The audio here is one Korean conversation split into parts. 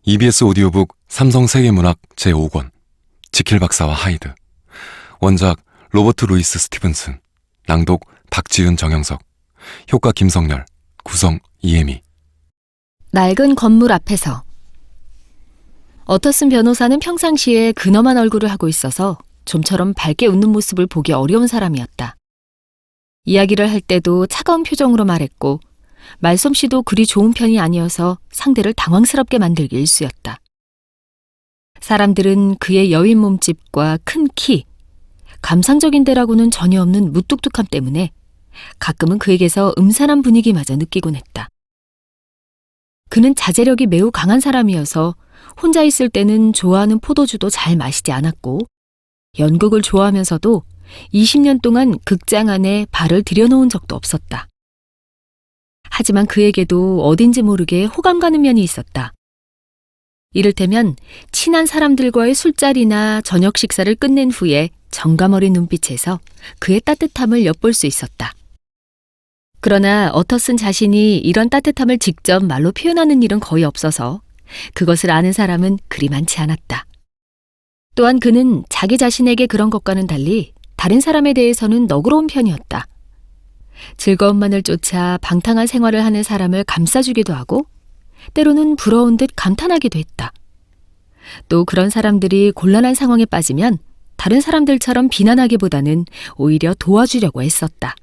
EBS 오디오북 삼성세계문학 제5권 지킬 박사와 하이드. 원작 로버트 루이스 스티븐슨. 낭독 박지은 정영석. 효과 김성열. 구성 이혜미. 낡은 건물 앞에서. 어터슨 변호사는 평상시에 근엄한 얼굴을 하고 있어서 좀처럼 밝게 웃는 모습을 보기 어려운 사람이었다. 이야기를 할 때도 차가운 표정으로 말했고 말솜씨도 그리 좋은 편이 아니어서 상대를 당황스럽게 만들기 일쑤였다. 사람들은 그의 여인 몸집과 큰 키, 감상적인 데라고는 전혀 없는 무뚝뚝함 때문에 가끔은 그에게서 음산한 분위기마저 느끼곤 했다. 그는 자제력이 매우 강한 사람이어서 혼자 있을 때는 좋아하는 포도주도 잘 마시지 않았고 연극을 좋아하면서도 20년 동안 극장 안에 발을 들여놓은 적도 없었다. 하지만 그에게도 어딘지 모르게 호감 가는 면이 있었다. 이를테면 친한 사람들과의 술자리나 저녁 식사를 끝낸 후에 정감 어린 눈빛에서 그의 따뜻함을 엿볼 수 있었다. 그러나 어터슨 자신이 이런 따뜻함을 직접 말로 표현하는 일은 거의 없어서 그것을 아는 사람은 그리 많지 않았다. 또한 그는 자기 자신에게 그런 것과는 달리 다른 사람에 대해서는 너그러운 편이었다. 즐거움만을 쫓아 방탕한 생활을 하는 사람을 감싸주기도 하고 때로는 부러운 듯 감탄하기도 했다. 또 그런 사람들이 곤란한 상황에 빠지면 다른 사람들처럼 비난하기보다는 오히려 도와주려고 애썼다.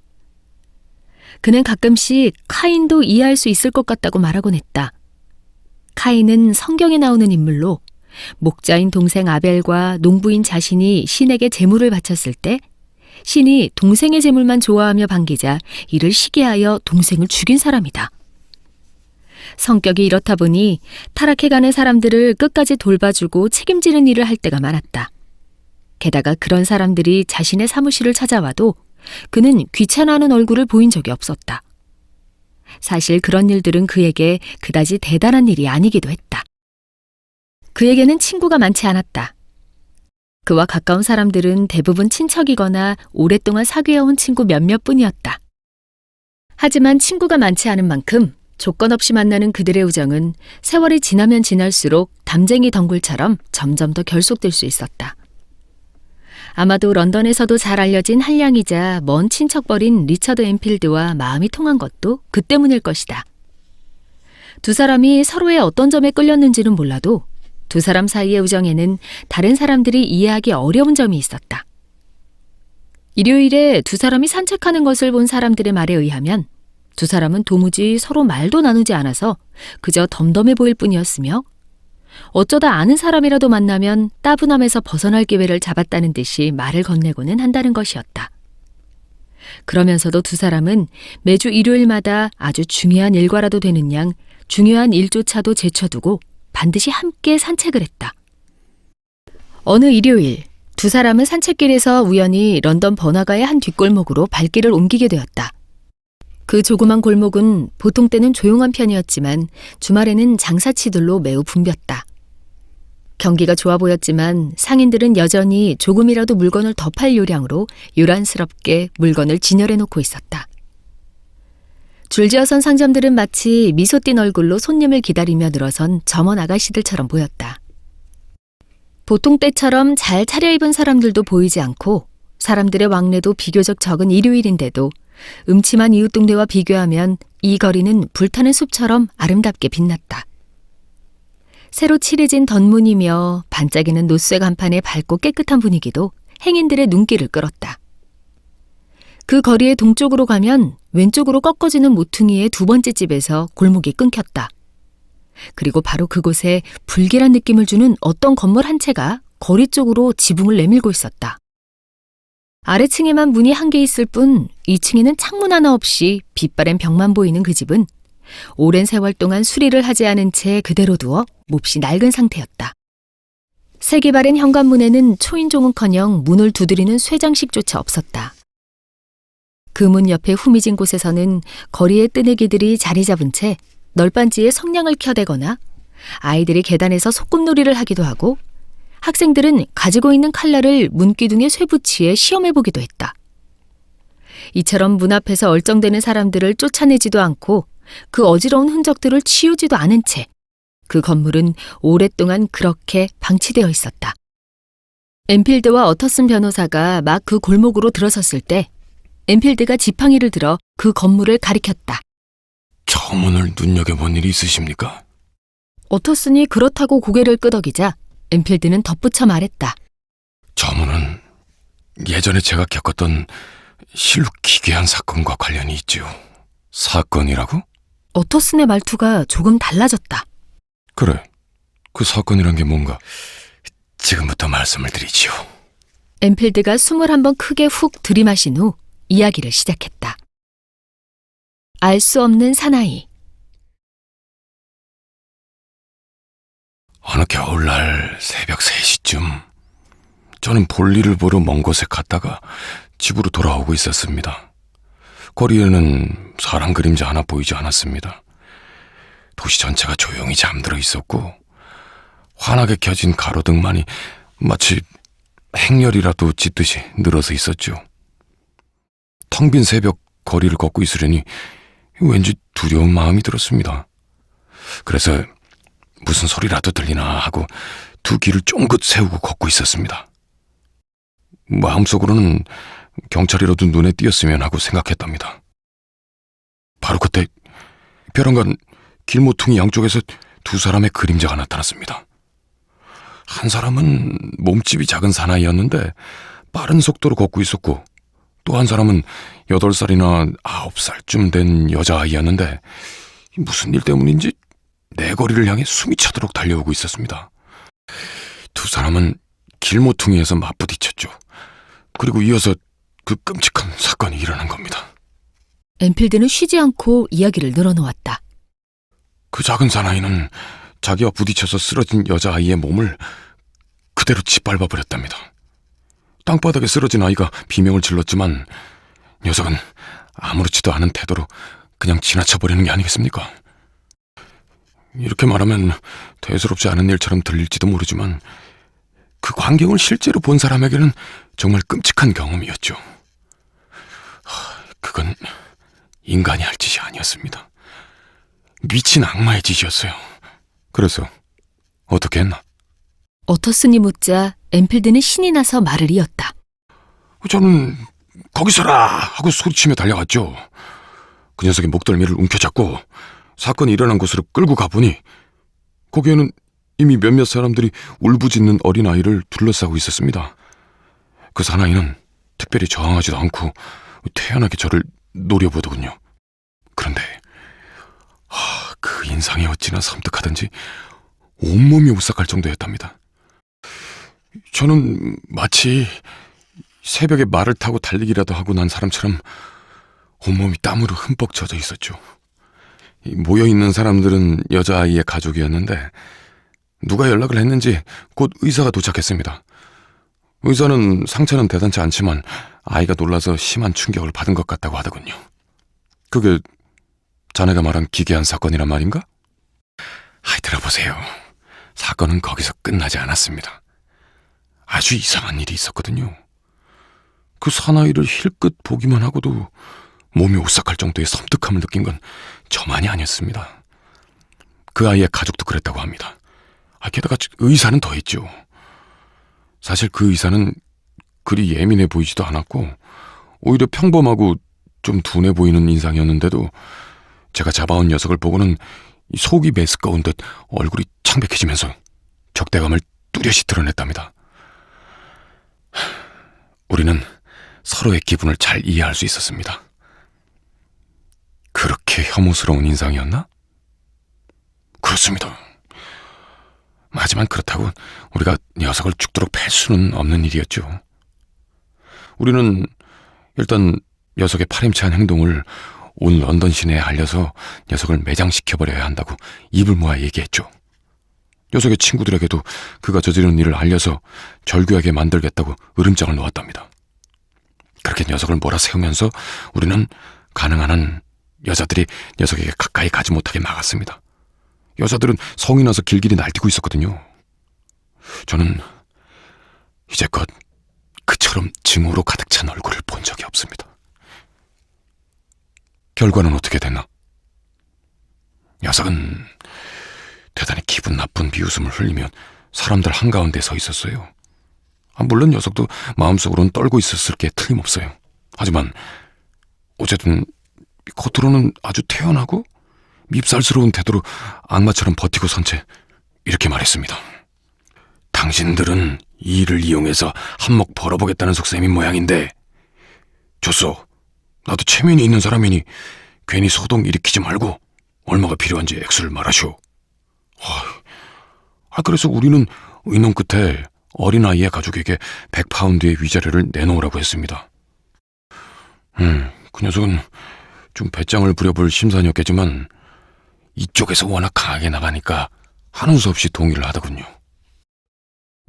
그는 가끔씩 카인도 이해할 수 있을 것 같다고 말하곤 했다. 카인은 성경에 나오는 인물로 목자인 동생 아벨과 농부인 자신이 신에게 제물을 바쳤을 때 신이 동생의 제물만 좋아하며 반기자 이를 시기하여 동생을 죽인 사람이다. 성격이 이렇다 보니 타락해가는 사람들을 끝까지 돌봐주고 책임지는 일을 할 때가 많았다. 게다가 그런 사람들이 자신의 사무실을 찾아와도 그는 귀찮아하는 얼굴을 보인 적이 없었다. 사실 그런 일들은 그에게 그다지 대단한 일이 아니기도 했다. 그에게는 친구가 많지 않았다. 그와 가까운 사람들은 대부분 친척이거나 오랫동안 사귀어온 친구 몇몇 뿐이었다. 하지만 친구가 많지 않은 만큼 조건 없이 만나는 그들의 우정은 세월이 지나면 지날수록 담쟁이 덩굴처럼 점점 더 결속될 수 있었다. 아마도 런던에서도 잘 알려진 한량이자 먼 친척벌인 리처드 앤필드와 마음이 통한 것도 그 때문일 것이다. 두 사람이 서로의 어떤 점에 끌렸는지는 몰라도 두 사람 사이의 우정에는 다른 사람들이 이해하기 어려운 점이 있었다. 일요일에 두 사람이 산책하는 것을 본 사람들의 말에 의하면 두 사람은 도무지 서로 말도 나누지 않아서 그저 덤덤해 보일 뿐이었으며 어쩌다 아는 사람이라도 만나면 따분함에서 벗어날 기회를 잡았다는 듯이 말을 건네고는 한다는 것이었다. 그러면서도 두 사람은 매주 일요일마다 아주 중요한 일과라도 되는 양 중요한 일조차도 제쳐두고 반드시 함께 산책을 했다. 어느 일요일, 두 사람은 산책길에서 우연히 런던 번화가의 한 뒷골목으로 발길을 옮기게 되었다. 그 조그만 골목은 보통 때는 조용한 편이었지만 주말에는 장사치들로 매우 붐볐다. 경기가 좋아 보였지만 상인들은 여전히 조금이라도 물건을 더 팔 요량으로 요란스럽게 물건을 진열해 놓고 있었다. 줄지어선 상점들은 마치 미소 띤 얼굴로 손님을 기다리며 늘어선 점원 아가씨들처럼 보였다. 보통 때처럼 잘 차려입은 사람들도 보이지 않고 사람들의 왕래도 비교적 적은 일요일인데도 음침한 이웃 동네와 비교하면 이 거리는 불타는 숲처럼 아름답게 빛났다. 새로 칠해진 덧문이며 반짝이는 노쇠 간판의 밝고 깨끗한 분위기도 행인들의 눈길을 끌었다. 그 거리의 동쪽으로 가면 왼쪽으로 꺾어지는 모퉁이의 두 번째 집에서 골목이 끊겼다. 그리고 바로 그곳에 불길한 느낌을 주는 어떤 건물 한 채가 거리 쪽으로 지붕을 내밀고 있었다. 아래층에만 문이 한 개 있을 뿐 2층에는 창문 하나 없이 빛바랜 벽만 보이는 그 집은 오랜 세월 동안 수리를 하지 않은 채 그대로 두어 몹시 낡은 상태였다. 색이 바랜 현관문에는 초인종은커녕 문을 두드리는 쇠장식조차 없었다. 그 문 옆에 후미진 곳에서는 거리의 뜨내기들이 자리 잡은 채 널빤지에 성냥을 켜대거나 아이들이 계단에서 소꿉놀이를 하기도 하고 학생들은 가지고 있는 칼날을 문기둥에 쇠붙이에 시험해보기도 했다. 이처럼 문 앞에서 얼쩡대는 사람들을 쫓아내지도 않고 그 어지러운 흔적들을 치우지도 않은 채 그 건물은 오랫동안 그렇게 방치되어 있었다. 엔필드와 어터슨 변호사가 막 그 골목으로 들어섰을 때 엔필드가 지팡이를 들어 그 건물을 가리켰다. 저 문을 눈여겨본 일이 있으십니까? 어터슨이 그렇다고 고개를 끄덕이자 엔필드는 덧붙여 말했다. 저 문은 예전에 제가 겪었던 실로 기괴한 사건과 관련이 있지요. 사건이라고? 어터슨의 말투가 조금 달라졌다. 그래. 그 사건이란 게 뭔가? 지금부터 말씀을 드리지요. 엔필드가 숨을 한번 크게 훅 들이마신 후 이야기를 시작했다. 알 수 없는 사나이. 어느 겨울날 새벽 3시쯤 저는 볼일을 보러 먼 곳에 갔다가 집으로 돌아오고 있었습니다. 거리에는 사람 그림자 하나 보이지 않았습니다. 도시 전체가 조용히 잠들어 있었고 환하게 켜진 가로등만이 마치 행렬이라도 짙듯이 늘어서 있었죠. 텅 빈 새벽 거리를 걷고 있으려니 왠지 두려운 마음이 들었습니다. 그래서 무슨 소리라도 들리나 하고 두 귀를 쫑긋 세우고 걷고 있었습니다. 마음속으로는 경찰이라도 눈에 띄었으면 하고 생각했답니다. 바로 그때 벼랑간 길모퉁이 양쪽에서 두 사람의 그림자가 나타났습니다. 한 사람은 몸집이 작은 사나이였는데 빠른 속도로 걷고 있었고 또 한 사람은 8살이나 9살쯤 된 여자아이였는데 무슨 일 때문인지 내 거리를 향해 숨이 차도록 달려오고 있었습니다. 두 사람은 길모퉁이에서 맞부딪혔죠. 그리고 이어서 그 끔찍한 사건이 일어난 겁니다. 엔필드는 쉬지 않고 이야기를 늘어놓았다. 그 작은 사나이는 자기와 부딪혀서 쓰러진 여자아이의 몸을 그대로 짓밟아버렸답니다. 땅바닥에 쓰러진 아이가 비명을 질렀지만 녀석은 아무렇지도 않은 태도로 그냥 지나쳐버리는 게 아니겠습니까? 이렇게 말하면 대수롭지 않은 일처럼 들릴지도 모르지만 그 광경을 실제로 본 사람에게는 정말 끔찍한 경험이었죠. 그건 인간이 할 짓이 아니었습니다. 미친 악마의 짓이었어요. 그래서 어떻게 했나? 어터슨이 묻자 엔필드는 신이 나서 말을 이었다. 저는 거기 서라 하고 소리치며 달려갔죠. 그 녀석의 목덜미를 움켜잡고 사건이 일어난 곳으로 끌고 가보니 거기에는 이미 몇몇 사람들이 울부짖는 어린아이를 둘러싸고 있었습니다. 그 사나이는 특별히 저항하지도 않고 태연하게 저를 노려보더군요. 그런데 그 인상이 어찌나 섬뜩하던지 온몸이 오싹할 정도였답니다. 저는 마치 새벽에 말을 타고 달리기라도 하고 난 사람처럼 온몸이 땀으로 흠뻑 젖어 있었죠. 모여있는 사람들은 여자아이의 가족이었는데 누가 연락을 했는지 곧 의사가 도착했습니다. 의사는 상처는 대단치 않지만 아이가 놀라서 심한 충격을 받은 것 같다고 하더군요. 그게 자네가 말한 기괴한 사건이란 말인가? 들어보세요. 사건은 거기서 끝나지 않았습니다. 아주 이상한 일이 있었거든요. 그 사나이를 힐끗 보기만 하고도 몸이 오싹할 정도의 섬뜩함을 느낀 건 저만이 아니었습니다. 그 아이의 가족도 그랬다고 합니다. 게다가 의사는 더했죠. 사실 그 의사는 그리 예민해 보이지도 않았고 오히려 평범하고 좀 둔해 보이는 인상이었는데도 제가 잡아온 녀석을 보고는 속이 메스꺼운 듯 얼굴이 창백해지면서 적대감을 뚜렷이 드러냈답니다. 우리는 서로의 기분을 잘 이해할 수 있었습니다. 그렇게 혐오스러운 인상이었나? 그렇습니다. 하지만 그렇다고 우리가 녀석을 죽도록 팰 수는 없는 일이었죠. 우리는 일단 녀석의 파렴치한 행동을 온 런던 시내에 알려서 녀석을 매장시켜버려야 한다고 입을 모아 얘기했죠. 녀석의 친구들에게도 그가 저지른 일을 알려서 절규하게 만들겠다고 으름장을 놓았답니다. 그렇게 녀석을 몰아세우면서 우리는 가능한 한 여자들이 녀석에게 가까이 가지 못하게 막았습니다. 여자들은 성이 나서 길길이 날뛰고 있었거든요. 저는 이제껏 그처럼 증오로 가득 찬 얼굴을 본 적이 없습니다. 결과는 어떻게 됐나? 녀석은 대단히 기분 나쁜 비웃음을 흘리며 사람들 한가운데 서 있었어요. 물론 녀석도 마음속으로는 떨고 있었을 게 틀림없어요. 하지만 어쨌든 겉으로는 아주 태연하고 밉살스러운 태도로 악마처럼 버티고 선 채 이렇게 말했습니다. 당신들은 이 일을 이용해서 한몫 벌어보겠다는 속셈인 모양인데, 좋소. 나도 체면이 있는 사람이니 괜히 소동 일으키지 말고 얼마가 필요한지 액수를 말하시오. 그래서 우리는 의논 끝에 어린아이의 가족에게 100파운드의 위자료를 내놓으라고 했습니다. 그 녀석은 좀 배짱을 부려볼 심산이었겠지만 이쪽에서 워낙 강하게 나가니까 하는 수 없이 동의를 하더군요.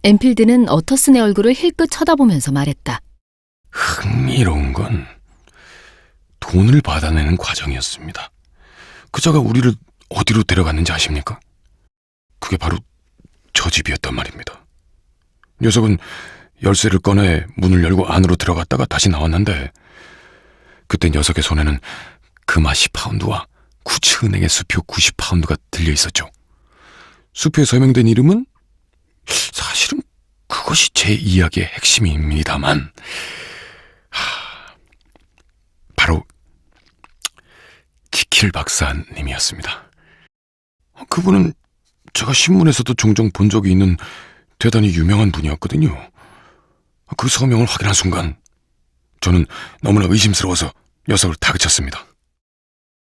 엔필드는 어터슨의 얼굴을 힐끗 쳐다보면서 말했다. 흥미로운 건 돈을 받아내는 과정이었습니다. 그자가 우리를 어디로 데려갔는지 아십니까? 그게 바로 저 집이었단 말입니다. 녀석은 열쇠를 꺼내 문을 열고 안으로 들어갔다가 다시 나왔는데, 그때 녀석의 손에는 금화 10파운드와 구치은행의 수표 90파운드가 들려있었죠. 수표에 서명된 이름은 사실은 그것이 제 이야기의 핵심입니다만, 바로 지킬 박사님이었습니다. 그분은 제가 신문에서도 종종 본 적이 있는 대단히 유명한 분이었거든요. 그 서명을 확인한 순간 저는 너무나 의심스러워서 녀석을 다그쳤습니다.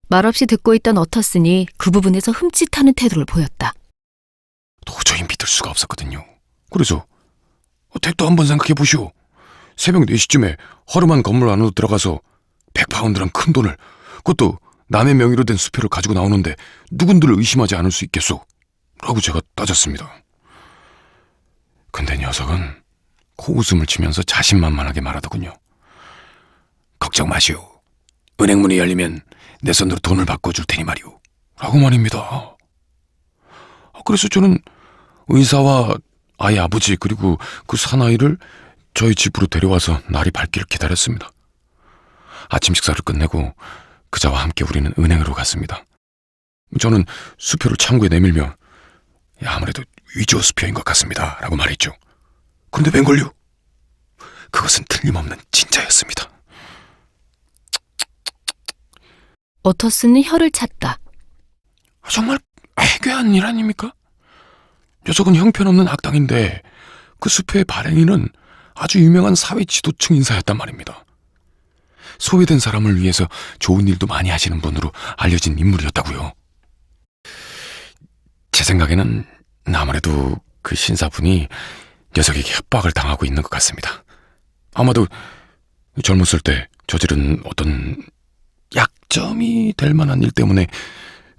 말없이 듣고 있던 어터슨이 그 부분에서 흠칫하는 태도를 보였다. 도저히 믿을 수가 없었거든요. 그래서 택도 한번 생각해 보시오. 새벽 4시쯤에 허름한 건물 안으로 들어가서 100파운드란 큰 돈을, 그것도 남의 명의로 된 수표를 가지고 나오는데 누군들을 의심하지 않을 수 있겠소? 라고 제가 따졌습니다. 근데 녀석은 코웃음을 치면서 자신만만하게 말하더군요. 걱정 마시오. 은행 문이 열리면 내 손으로 돈을 바꿔줄 테니 말이오. 라고 말입니다. 그래서 저는 의사와 아이 아버지 그리고 그 사나이를 저희 집으로 데려와서 날이 밝기를 기다렸습니다. 아침 식사를 끝내고 그자와 함께 우리는 은행으로 갔습니다. 저는 수표를 창구에 내밀며 아무래도 위조 수표인 것 같습니다 라고 말했죠. 그런데 웬걸요? 그것은 틀림없는 진짜였습니다. 어터슨은 혀를 찼다. 정말 해괴한 일 아닙니까? 녀석은 형편없는 악당인데 그 수표의 발행인은 아주 유명한 사회 지도층 인사였단 말입니다. 소외된 사람을 위해서 좋은 일도 많이 하시는 분으로 알려진 인물이었다고요. 제 생각에는 아무래도 그 신사분이 녀석에게 협박을 당하고 있는 것 같습니다. 아마도 젊었을 때 저지른 어떤 약점이 될 만한 일 때문에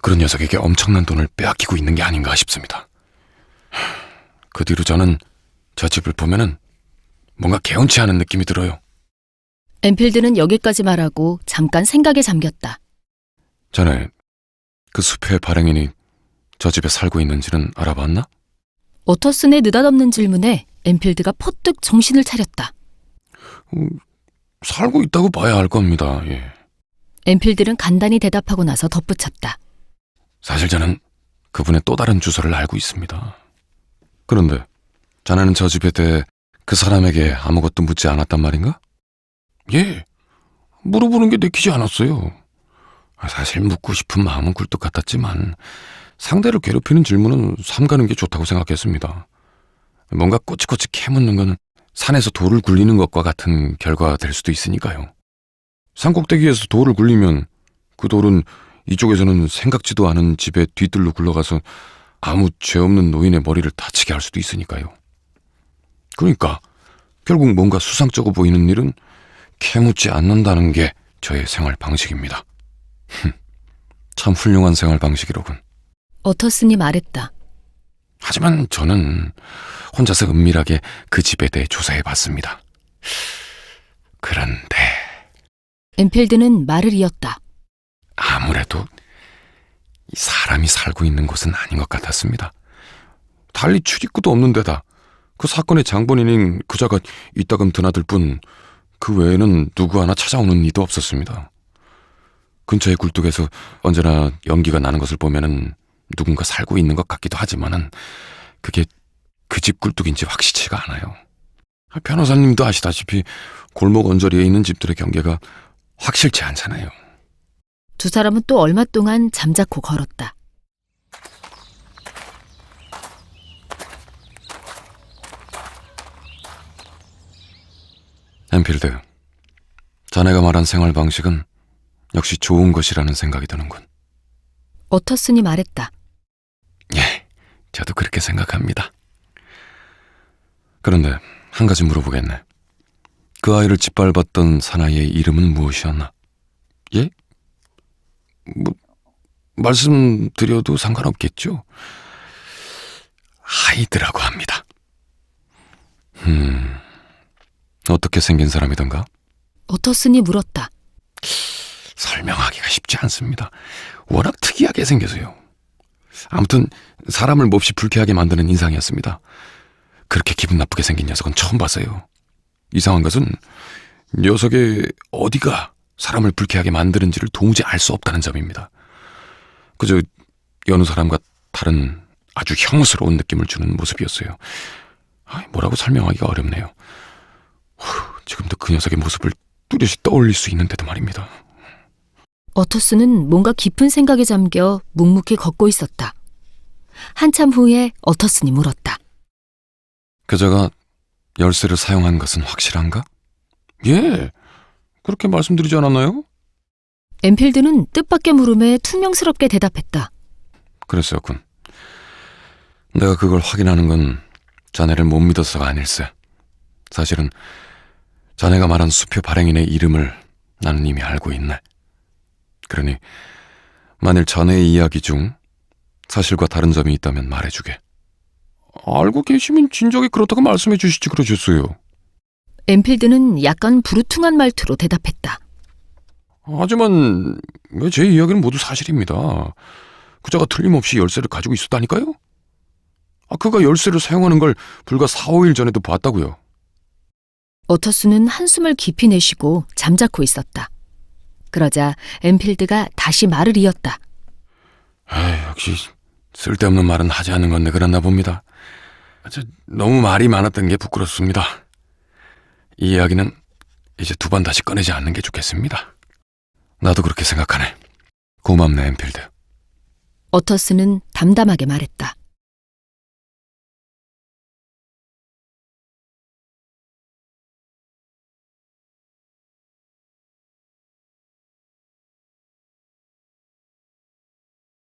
그런 녀석에게 엄청난 돈을 빼앗기고 있는 게 아닌가 싶습니다. 그 뒤로 저는 저 집을 보면은 뭔가 개운치 않은 느낌이 들어요. 엔필드는 여기까지 말하고 잠깐 생각에 잠겼다. 자네, 그 수표의 발행인이 저 집에 살고 있는지는 알아봤나? 어터슨의 느닷없는 질문에 엔필드가 퍼뜩 정신을 차렸다. 살고 있다고 봐야 할 겁니다. 예. 엔필드는 간단히 대답하고 나서 덧붙였다. 사실 저는 그분의 또 다른 주소를 알고 있습니다. 그런데 자네는 저 집에 대해 그 사람에게 아무것도 묻지 않았단 말인가? 예, 물어보는 게 내키지 않았어요. 사실 묻고 싶은 마음은 굴뚝 같았지만 상대를 괴롭히는 질문은 삼가는 게 좋다고 생각했습니다. 뭔가 꼬치꼬치 캐묻는 건 산에서 돌을 굴리는 것과 같은 결과가 될 수도 있으니까요. 산꼭대기에서 돌을 굴리면 그 돌은 이쪽에서는 생각지도 않은 집의 뒤뜰로 굴러가서 아무 죄 없는 노인의 머리를 다치게 할 수도 있으니까요. 그러니까 결국 뭔가 수상쩍어 보이는 일은 캐묻지 않는다는 게 저의 생활 방식입니다. 참 훌륭한 생활 방식이로군. 어터슨이 말했다. 하지만 저는 혼자서 은밀하게 그 집에 대해 조사해봤습니다. 그런데 엔필드는 말을 이었다. 아무래도 사람이 살고 있는 곳은 아닌 것 같았습니다. 달리 출입구도 없는 데다 그 사건의 장본인인 그자가 이따금 드나들 뿐 그 외에는 누구 하나 찾아오는 이도 없었습니다. 근처의 굴뚝에서 언제나 연기가 나는 것을 보면은 누군가 살고 있는 것 같기도 하지만은 그게 그 집 굴뚝인지 확실치가 않아요. 변호사님도 아시다시피 골목 언저리에 있는 집들의 경계가 확실치 않잖아요. 두 사람은 또 얼마 동안 잠자코 걸었다. 엠필드, 자네가 말한 생활 방식은 역시 좋은 것이라는 생각이 드는군. 어터슨이 말했다. 예, 저도 그렇게 생각합니다. 그런데 한 가지 물어보겠네. 그 아이를 짓밟았던 사나이의 이름은 무엇이었나? 예? 말씀드려도 상관없겠죠? 하이드라고 합니다. 어떻게 생긴 사람이던가? 어터슨이 물었다. 설명하기가 쉽지 않습니다. 워낙 특이하게 생겨서요. 아무튼 사람을 몹시 불쾌하게 만드는 인상이었습니다. 그렇게 기분 나쁘게 생긴 녀석은 처음 봤어요. 이상한 것은 녀석의 어디가 사람을 불쾌하게 만드는지를 도무지 알 수 없다는 점입니다. 그저 여느 사람과 다른 아주 혐오스러운 느낌을 주는 모습이었어요. 뭐라고 설명하기가 어렵네요. 지금도 그 녀석의 모습을 뚜렷이 떠올릴 수 있는데도 말입니다. 어터슨은 뭔가 깊은 생각에 잠겨 묵묵히 걷고 있었다. 한참 후에 어터슨이 물었다. 그자가 열쇠를 사용한 것은 확실한가? 예, 그렇게 말씀드리지 않았나요? 엠필드는 뜻밖의 물음에 퉁명스럽게 대답했다. 그랬었군. 내가 그걸 확인하는 건 자네를 못 믿어서가 아닐세. 사실은 자네가 말한 수표 발행인의 이름을 나는 이미 알고 있네. 그러니 만일 자네의 이야기 중 사실과 다른 점이 있다면 말해주게. 알고 계시면 진작에 그렇다고 말씀해 주시지 그러셨어요. 엠필드는 약간 부르퉁한 말투로 대답했다. 하지만 제 이야기는 모두 사실입니다. 그자가 틀림없이 열쇠를 가지고 있었다니까요. 그가 열쇠를 사용하는 걸 불과 4, 5일 전에도 봤다고요. 어터슨은 한숨을 깊이 내쉬고 잠자코 있었다. 그러자 엠필드가 다시 말을 이었다. 역시 쓸데없는 말은 하지 않는 건데 그랬나 봅니다. 너무 말이 많았던 게 부끄럽습니다. 이 이야기는 이제 두 번 다시 꺼내지 않는 게 좋겠습니다. 나도 그렇게 생각하네. 고맙네, 엠필드. 어터슨은 담담하게 말했다.